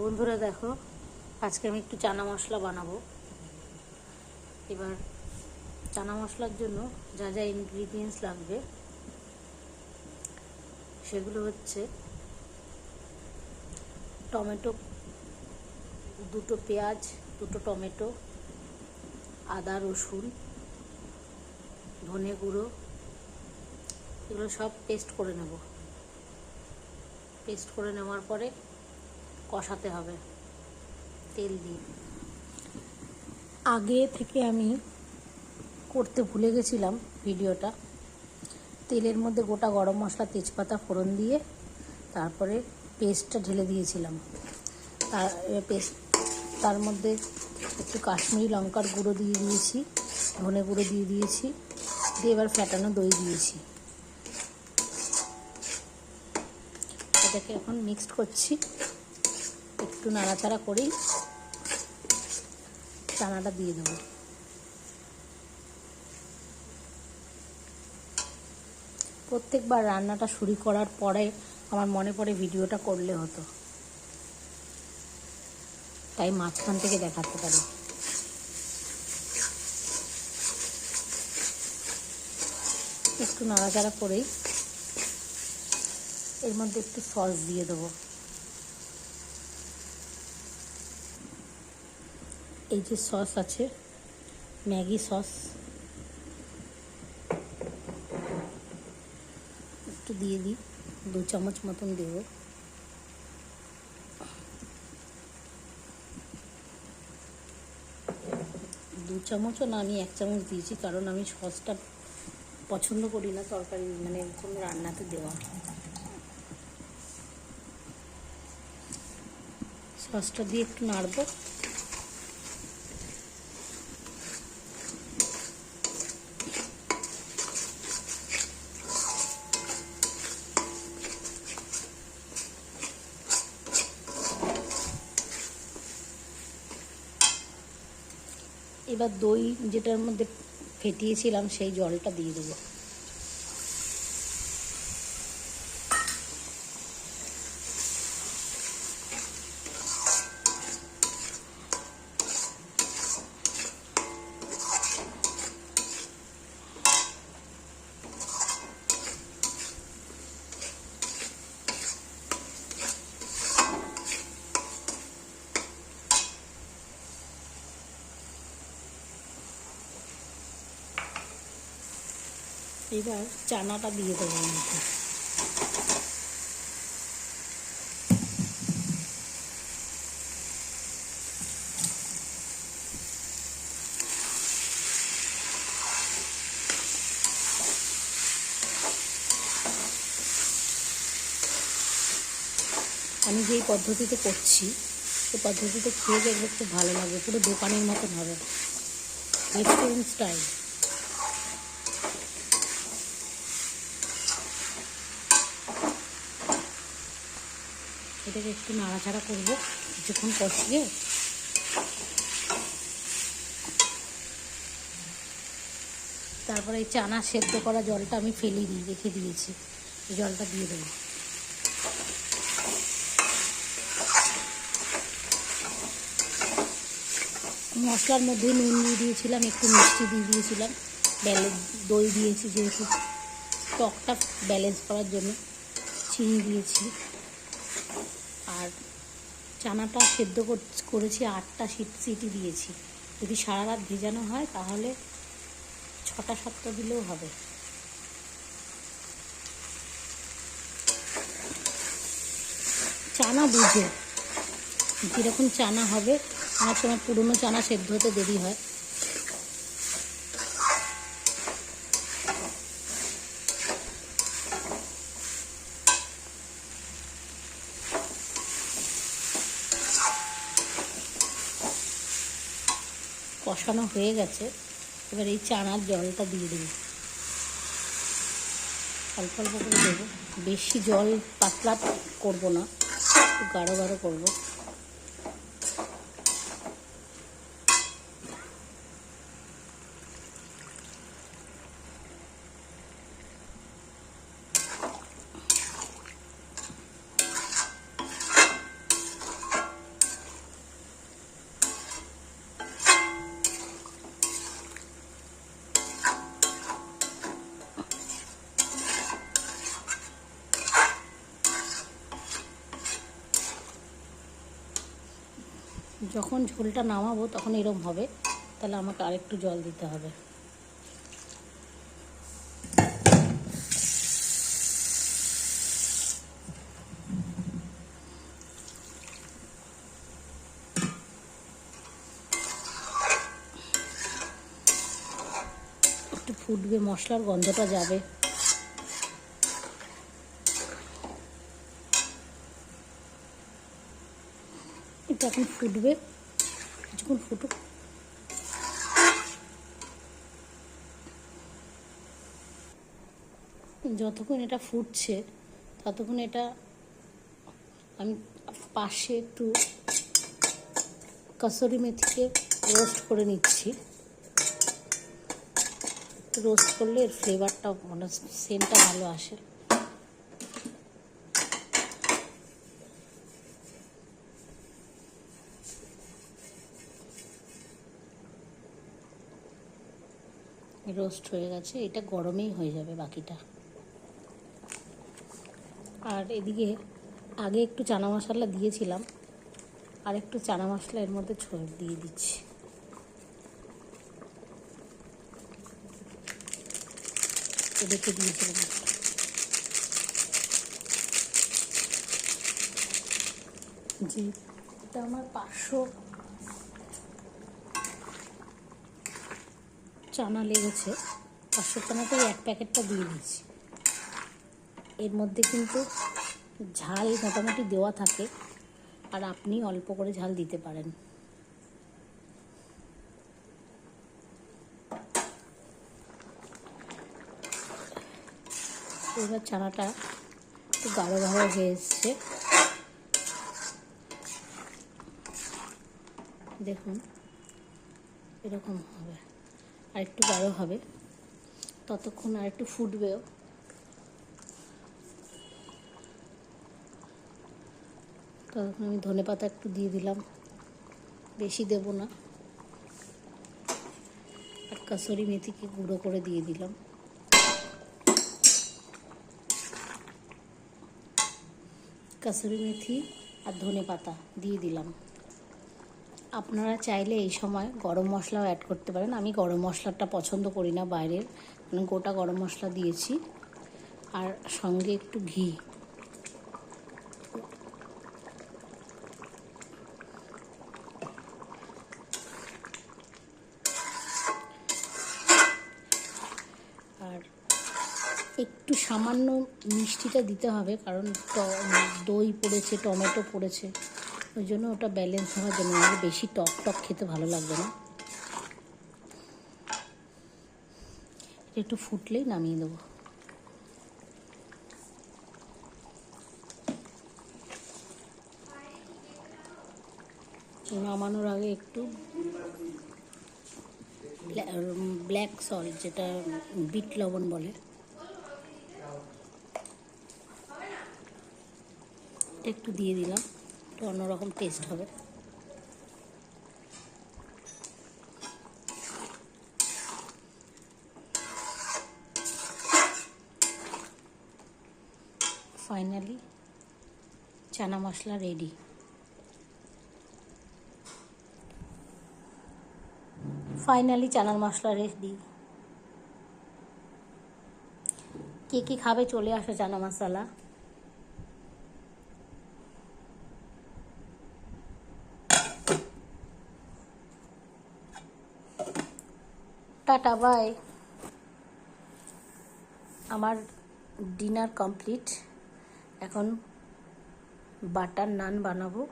বন্ধুরা দেখো, আজকে আমি একটু চানা মশলা বানাবো। এবার চানা মশলার জন্য যা যা ইনগ্রিডিয়েন্টস লাগবে সেগুলো হচ্ছে টমেটো, দুটো পেঁয়াজ, দুটো টমেটো, আদা রসুন, ধনে গুঁড়ো, এগুলো সব পেস্ট করে নেব। পেস্ট করে নেওয়ার পরে কষাতে হবে তেল দিয়ে। আগে থেকে আমি করতে ভুলে গেছিলাম ভিডিওটা। তেলের মধ্যে গোটা গরম মশলা, তেজপাতা ফোড়ন দিয়ে তারপরে পেস্টটা ঢেলে দিয়েছিলাম। তার মধ্যে একটু কাশ্মীরি লঙ্কার গুঁড়ো দিয়ে দিয়েছি, ধনে গুঁড়ো দিয়ে দিয়েছি, দিয়ে এবার ফ্যাটানো দই দিয়েছি। এটাকে এখন মিক্সড করছি, একটু নাড়াচাড়া করেই চানাটা দিয়ে দেবো। প্রত্যেকবার রান্নাটা শুরু করার পরে আমার মনে পড়ে ভিডিওটা করলে হতো, তাই মাঝখান থেকে দেখাতে পারি। একটু নাড়াচাড়া করেই এর মধ্যে একটু সস দিয়ে দেবো। এই যে সস আছে, ম্যাগি সস, একটু দিয়ে দিই, 2 চামচ মতন দেব। দু চামচও না, আমি 1 চামচ দিয়েছি, কারণ আমি সসটা পছন্দ করি না তরকারি, মানে কোনো রান্নাতে দেওয়া। সসটা দিয়ে একটু নাড়বো। এবার দই যেটার মধ্যে ফেটিয়েছিলাম সেই জলটা দিয়ে দেবো। এবার চানাটা দিয়ে দেবো মধ্যে। আমি যেই পদ্ধতিতে করছি সেই পদ্ধতিতে খেয়ে দেখবে খুব ভালো লাগবে, পুরো দোকানের মতন হবে, রেস্টুরেন্ট স্টাইল। এটাকে একটু নাড়াচাড়া করবো কিছুক্ষণ কষিয়ে। তারপরে এই চানা সেদ্ধ করা জলটা আমি রেখে দিয়েছি, এই জলটা দিয়ে দেবো। মশলার মধ্যে নুন দিয়ে দিয়েছিলাম, একটু মিষ্টি দিয়ে দিয়েছিলাম, দই দিয়েছি, যেহেতু টকটা ব্যালেন্স করার জন্য চিনি দিয়েছি। আর চানাটা সেদ্ধ করেছি, 8টা সিটি দিয়েছি। যদি সারা রাত ভেজানো হয় তাহলে 6টা 7টা দিলেও হবে। চানা বুঝে যেরকম চানা হবে, অনেক সময় পুরনো চানা সেদ্ধ হতে দেরি হয়। কষানো হয়ে গেছে, এবার এই চানার জলটা দিয়ে দেবো, অল্প অল্প করে দেবো। বেশি জল পাতলা করবো না, একটু গাঢ় গাঢ় করবো। যখন ঝোলটা নামাবো তখন এরম হবে, তাহলে আমাকে আরেকটু জল দিতে হবে। একটু ফুটবে, মশলার গন্ধটা যাবে। এটা এখন ফুটবে, কিছুক্ষণ ফুটুক। যতক্ষণ এটা ফুটছে ততক্ষণ এটা আমি পাশে একটু কসুরি মেথিকে রোস্ট করে নিচ্ছি। রোস্ট করলে এর ফ্লেভারটা মানে সেন্টটা ভালো আসে। রোস্ট হয়ে গেছে, এটা গরমেই হয়ে যাবে বাকিটা। আর এদিকে আগে একটু চানা মশলা দিয়েছিলাম, আর একটু চানা মশলা এর মধ্যে দিয়ে দিচ্ছি। রেখে দিয়েছিলাম। জি, এটা আমার 500 চানা লেগেছে। 500 চানাতেই এক প্যাকেটটা দিয়ে দিচ্ছি। এর মধ্যে কিন্তু ঝাল মোটামুটি দেওয়া থাকে, আর আপনি অল্প করে ঝাল দিতে পারেন। এবার চানাটা একটু গাঢ় গাঢ় হয়ে এসছে, দেখুন এরকম হবে। আর একটু গাঢ় হবে, ততক্ষণ আর একটু ফুটবেও। ততক্ষণ আমি ধনেপাতা একটু দিয়ে দিলাম, বেশি দেব না। আর কসুরি মেথিকে গুঁড়ো করে দিয়ে দিলাম। কসুরি মেথি আর ধনেপাতা দিয়ে দিলাম। আপনারা চাইলে এই সময় গরম মশলাও অ্যাড করতে পারেন। আমি গরম মশলাটা পছন্দ করি না বাইরের, মানে গোটা গরম মশলা দিয়েছি, আর সঙ্গে একটু ঘি। আর একটু সামান্য মিষ্টিটা দিতে হবে, কারণ দই পড়েছে, টমেটো পড়েছে, ওই জন্য ওটা ব্যালেন্স হওয়ার জন্য। বেশি টক টক খেতে ভালো লাগবে না। একটু ফুটলেই নামিয়ে দেবো। নামানোর আগে একটু ব্ল্যাক সল্ট, যেটা বিট লবণ বলে, একটু দিয়ে দিলাম, একটু অন্যরকম টেস্ট হবে। Finally chana masala ready. চানার মশলা রেডি। কে কে খাবে চলে আসো চানা মশলা। Tata bye. আমার ডিনার কমপ্লিট। এখন বাটার নান বানাবো।